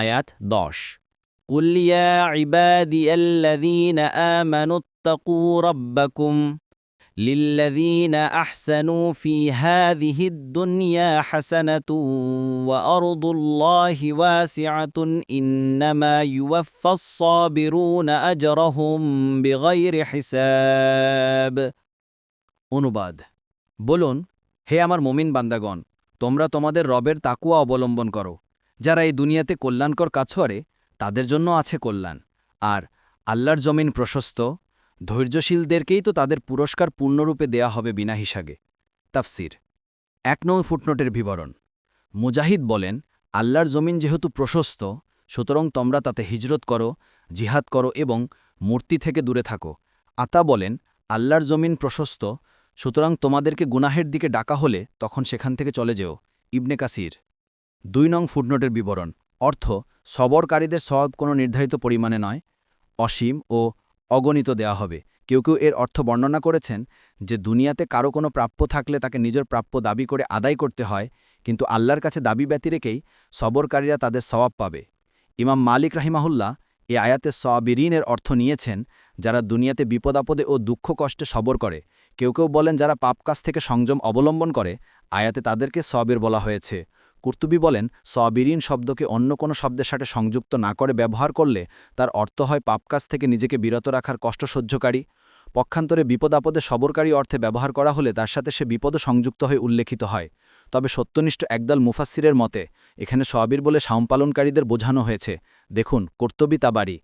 আয়াত 10 কুল ইয়া ইবাদিয়াল্লাযীনা আমানুত্তাকু রাব্বাকুম লিল্লাযীনা আহসানু ফি হাযিহিদ দুনিয়া হাসানাতুন ওয়া আরদুল্লাহি ওয়াসিআতুন ইন্নামা ইউওয়াফফাস সাবিরুনা আজরাহুম বিগাইরি হিসাব। অনুবাদ: বলুন, হে আমার মুমিন বান্দাগণ, তোমরা তোমাদের রবের তাকওয়া অবলম্বন করো। যারা এই দুনিয়াতে কল্যাণকর কাজ করে তাদের জন্য আছে কল্যাণ, আর আল্লাহর জমিন প্রশস্ত। ধৈর্যশীলদেরকেই তো তাদের পুরস্কার পূর্ণরূপে দেয়া হবে বিনা হিসাবে। তাফসির 1 নং ফুটনোটের বিবরণ। মুজাহিদ বলেন, আল্লাহর জমিন যেহেতু প্রশস্ত, সুতরাং তোমরা তাতে হিজরত করো, জিহাদ করো এবং মূর্তি থেকে দূরে থাকো। আতা বলেন, আল্লাহর জমিন প্রশস্ত, সুতরাং তোমাদেরকে গুনাহের দিকে ডাকা হলে তখন সেখান থেকে চলে যেও। ইবনে কাসির 2 নং ফুটনোটের বিবরণ। অর্থ: সবরকারীদের সওয়াব কোনো নির্ধারিত পরিমাণে নয়, অসীম ও অগণিত দেয়া হবে। কেউ কেউ এর অর্থ বর্ণনা করেছেন যে দুনিয়াতে কারো কোনো প্রাপ্য থাকলে তাকে নিজের প্রাপ্য দাবি করে আদায় করতে হয়, কিন্তু আল্লাহর কাছে দাবি ব্যতি রেখেই সবরকারীরা তাদের সওয়াব পাবে। ইমাম মালিক রাহিমাহুল্লাহ এ আয়াতে সাবিরিনের অর্থ নিয়েছেন যারা দুনিয়াতে বিপদাপদে ও দুঃখ কষ্টে সবর করে। কেউ কেউ বলেন যারা পাপ কাজ থেকে সংযম অবলম্বন করে, আয়াতে তাদেরকে সবির বলা হয়েছে। কুর্তুবী বলেন, সাবিরিন শব্দকে অন্য কোনো শব্দের সাথে সংযুক্ত না করে ব্যবহার করলে তার অর্থ হয় পাপ কাজ থেকে নিজেকে বিরত রাখার কষ্ট সহ্যকারী। পক্ষান্তরে বিপদাপদে সবরকারী অর্থে ব্যবহার করা হলে তার সাথে সে বিপদও সংযুক্ত হয়ে উল্লেখিত হয়। তবে সত্যনিষ্ঠ একদল মুফাসসিরের মতে এখানে সাবির বলে সাওম পালনকারীদের বোঝানো হয়েছে। দেখুন কুর্তুবী তাবারি।